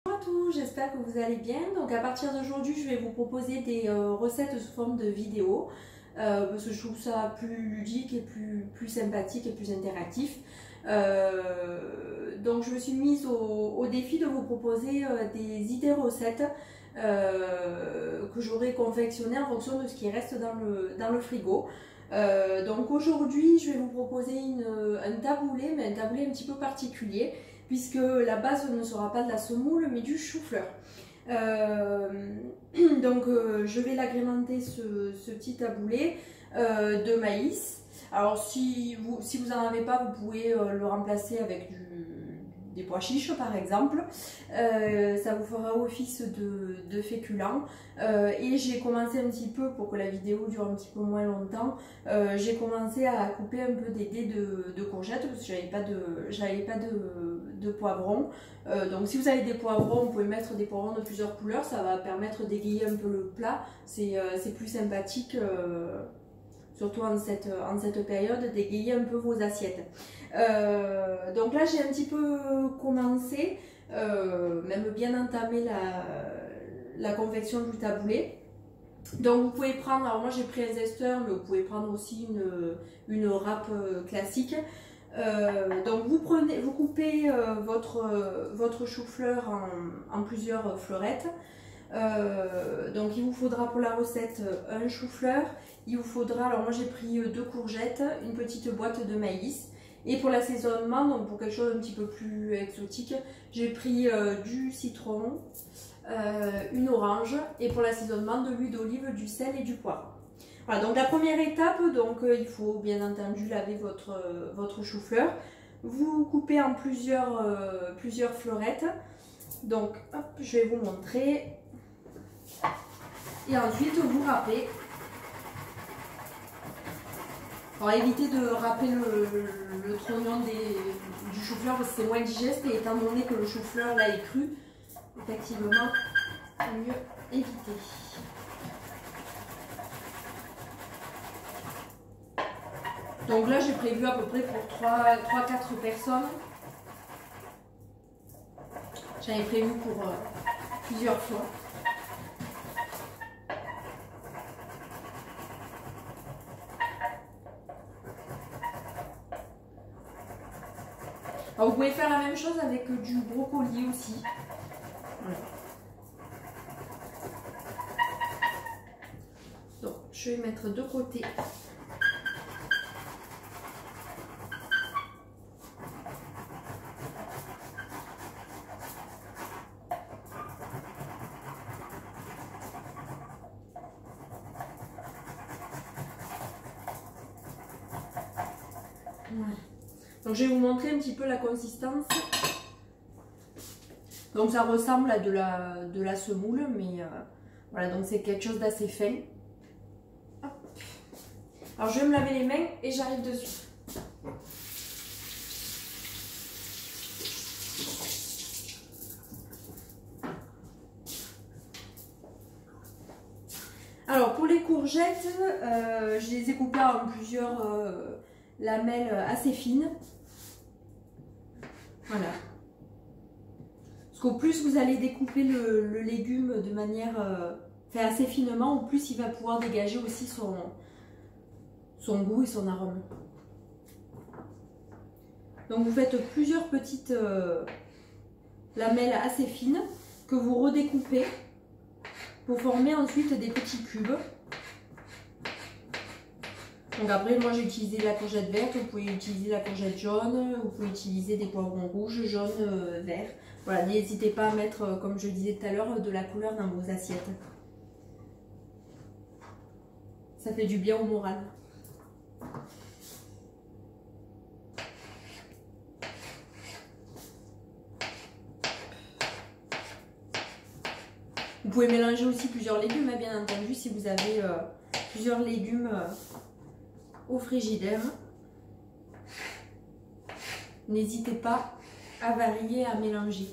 Bonjour à tous, j'espère que vous allez bien. Donc à partir d'aujourd'hui, je vais vous proposer des recettes sous forme de vidéo parce que je trouve ça plus ludique et plus sympathique et plus interactif. Donc je me suis mise au défi de vous proposer des idées recettes que j'aurai confectionnées en fonction de ce qui reste dans le frigo. Donc aujourd'hui, je vais vous proposer un taboulé, mais un taboulé un petit peu particulier, puisque la base ne sera pas de la semoule, mais du chou-fleur. Je vais l'agrémenter ce petit taboulé de maïs. Alors si vous n'en avez pas, vous pouvez le remplacer avec des pois chiches par exemple. Ça vous fera office de féculent. Et j'ai commencé un petit peu, pour que la vidéo dure un petit peu moins longtemps, j'ai commencé à couper un peu des dés de courgettes parce que j'avais pas de poivrons. Donc si vous avez des poivrons, vous pouvez mettre des poivrons de plusieurs couleurs, ça va permettre d'égayer un peu le plat. C'est plus sympathique. Surtout en cette période, d'égayer un peu vos assiettes. Donc là, j'ai un petit peu commencé, même bien entamé la confection du taboulé. Donc vous pouvez prendre, alors moi j'ai pris un zesteur, mais vous pouvez prendre aussi une râpe classique. Donc vous coupez votre chou-fleur en plusieurs fleurettes. Donc il vous faudra pour la recette un chou-fleur, il vous faudra, alors moi j'ai pris 2 courgettes, une petite boîte de maïs, et pour l'assaisonnement, donc pour quelque chose un petit peu plus exotique, j'ai pris du citron, une orange, et pour l'assaisonnement de l'huile d'olive, du sel et du poivre. Voilà, donc la première étape, donc il faut bien entendu laver votre chou-fleur. Vous coupez en plusieurs fleurettes. Donc hop, je vais vous montrer. Et ensuite vous râpez. Alors évitez de râper le trognon du chou-fleur parce que c'est moins digeste, et étant donné que le chou-fleur là est cru, effectivement, il vaut mieux éviter. Donc là j'ai prévu à peu près pour 3-4 personnes. J'avais prévu pour plusieurs fois. Alors vous pouvez faire la même chose avec du brocoli aussi. Voilà. Donc je vais mettre de côté. Voilà. Donc je vais vous montrer un petit peu la consistance. Donc ça ressemble à de la semoule, mais voilà, donc c'est quelque chose d'assez fin. Hop. Alors je vais me laver les mains et j'arrive dessus. Alors pour les courgettes, je les ai coupées en plusieurs lamelles assez fines. Voilà. Parce qu'au plus vous allez découper le légume de manière assez finement, au plus il va pouvoir dégager aussi son goût et son arôme. Donc vous faites plusieurs petites lamelles assez fines que vous redécoupez pour former ensuite des petits cubes. Donc après, moi j'ai utilisé la courgette verte, vous pouvez utiliser la courgette jaune, vous pouvez utiliser des poivrons rouges, jaunes, verts. Voilà, n'hésitez pas à mettre, comme je disais tout à l'heure, de la couleur dans vos assiettes. Ça fait du bien au moral. Vous pouvez mélanger aussi plusieurs légumes, bien entendu, si vous avez plusieurs légumes au frigidaire. N'hésitez pas à varier, à mélanger.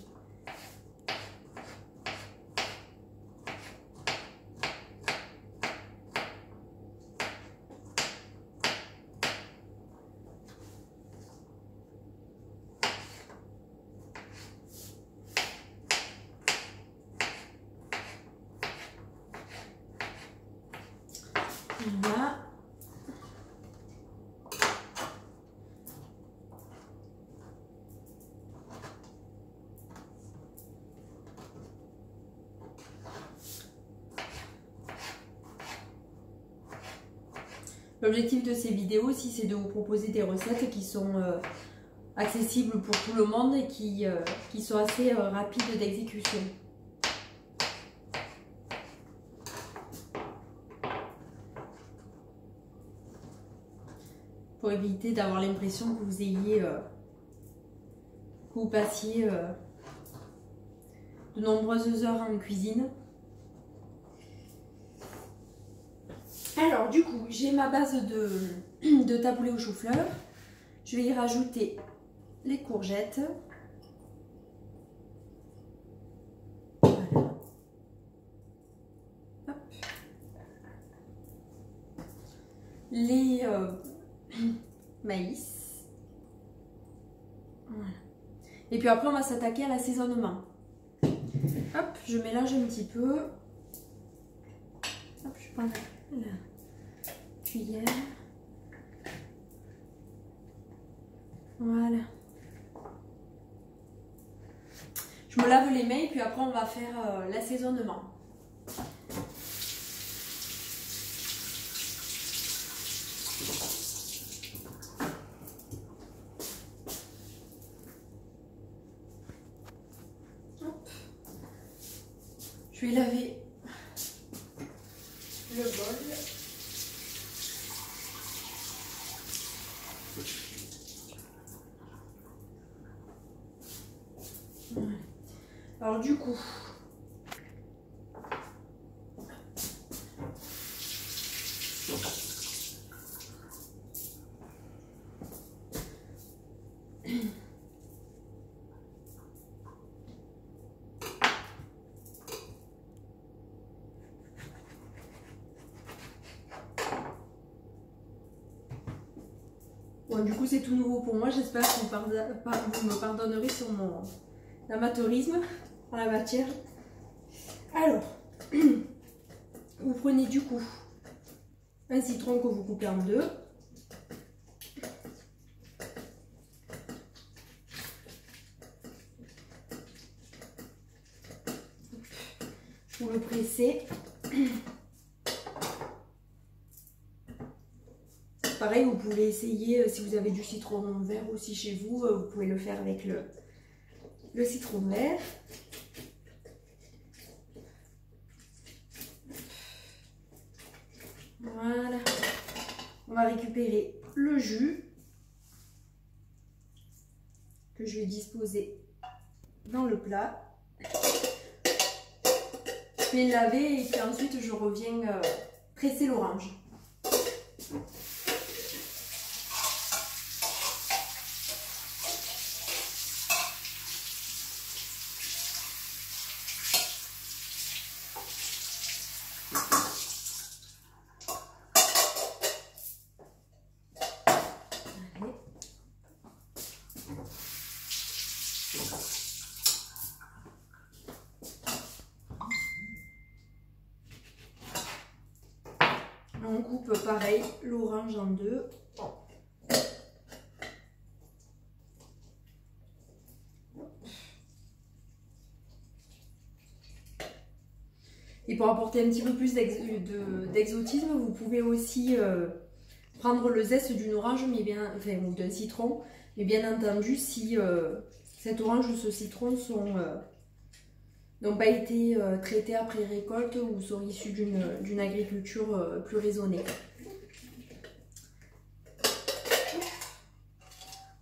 Là. L'objectif de ces vidéos aussi, c'est de vous proposer des recettes qui sont accessibles pour tout le monde et qui sont assez rapides d'exécution. Pour éviter d'avoir l'impression que vous ayez, que vous passiez de nombreuses heures en cuisine. Alors du coup, j'ai ma base de taboulé au chou-fleur. Je vais y rajouter les courgettes. Voilà. Hop. Les maïs. Voilà. Et puis après, on va s'attaquer à l'assaisonnement. Hop, je mélange un petit peu. Hop, je prends la cuillère. Voilà. Je me lave les mains et puis après on va faire l'assaisonnement. Je vais laver le bol. Voilà. Alors du coup, bon, du coup c'est tout nouveau pour moi, j'espère que vous me pardonnerez sur mon amateurisme en la matière. Alors, vous prenez du coup un citron que vous coupez en deux. Vous le pressez. Pareil, vous pouvez essayer, si vous avez du citron vert aussi chez vous, vous pouvez le faire avec le citron vert. Voilà. On va récupérer le jus que je vais disposer dans le plat. Je vais le laver et puis ensuite je reviens presser l'orange. On coupe pareil l'orange en deux. Et pour apporter un petit peu plus d'exotisme, vous pouvez aussi prendre le zeste d'une orange, mais bien, enfin, ou d'un citron. Mais bien entendu, si cette orange ou ce citron n'ont pas été traités après récolte ou sont issus d'une agriculture plus raisonnée.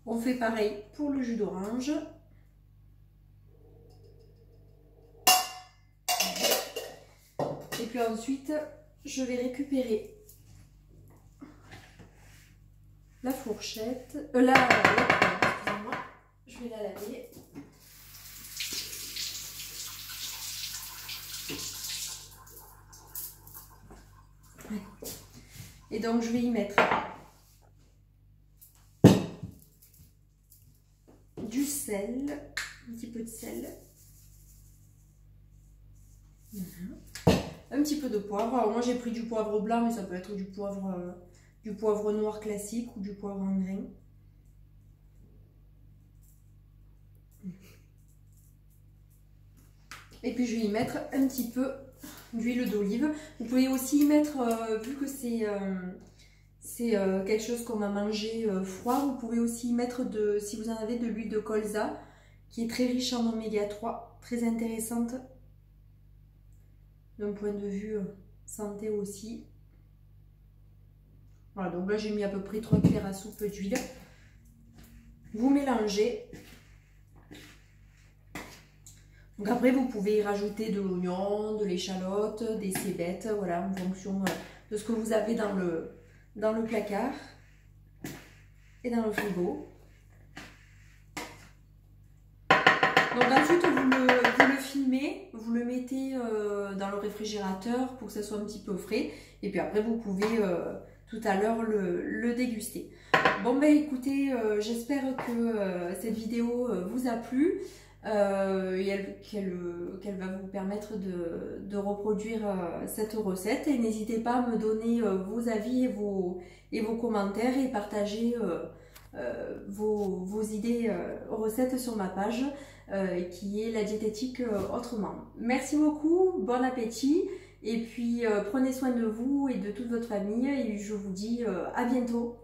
On fait pareil pour le jus d'orange. Et puis ensuite, je vais récupérer la fourchette, excusez-moi, je vais la laver. Et donc je vais y mettre du sel, un petit peu de sel, voilà. un petit peu de poivre. Alors moi j'ai pris du poivre blanc, mais ça peut être du poivre noir classique ou du poivre en grain. Et puis je vais y mettre un petit peu d'huile d'olive. Vous pouvez aussi y mettre, vu que c'est quelque chose qu'on va manger froid, vous pouvez aussi y mettre, si vous en avez, de l'huile de colza, qui est très riche en oméga 3, très intéressante d'un point de vue santé aussi. Voilà, donc là j'ai mis à peu près 3 cuillères à soupe d'huile. Vous mélangez. Donc après vous pouvez y rajouter de l'oignon, de l'échalote, des cébettes, voilà, en fonction de ce que vous avez dans le placard et dans le frigo. Donc ensuite vous le filmez, vous le mettez dans le réfrigérateur pour que ça soit un petit peu frais. Et puis après vous pouvez tout à l'heure le déguster. Bon ben écoutez, j'espère que cette vidéo vous a plu. Et qu'elle va vous permettre de reproduire cette recette. Et n'hésitez pas à me donner vos avis et vos commentaires et partager vos idées recettes sur ma page qui est la diététique autrement. Merci beaucoup, bon appétit et puis prenez soin de vous et de toute votre famille et je vous dis à bientôt.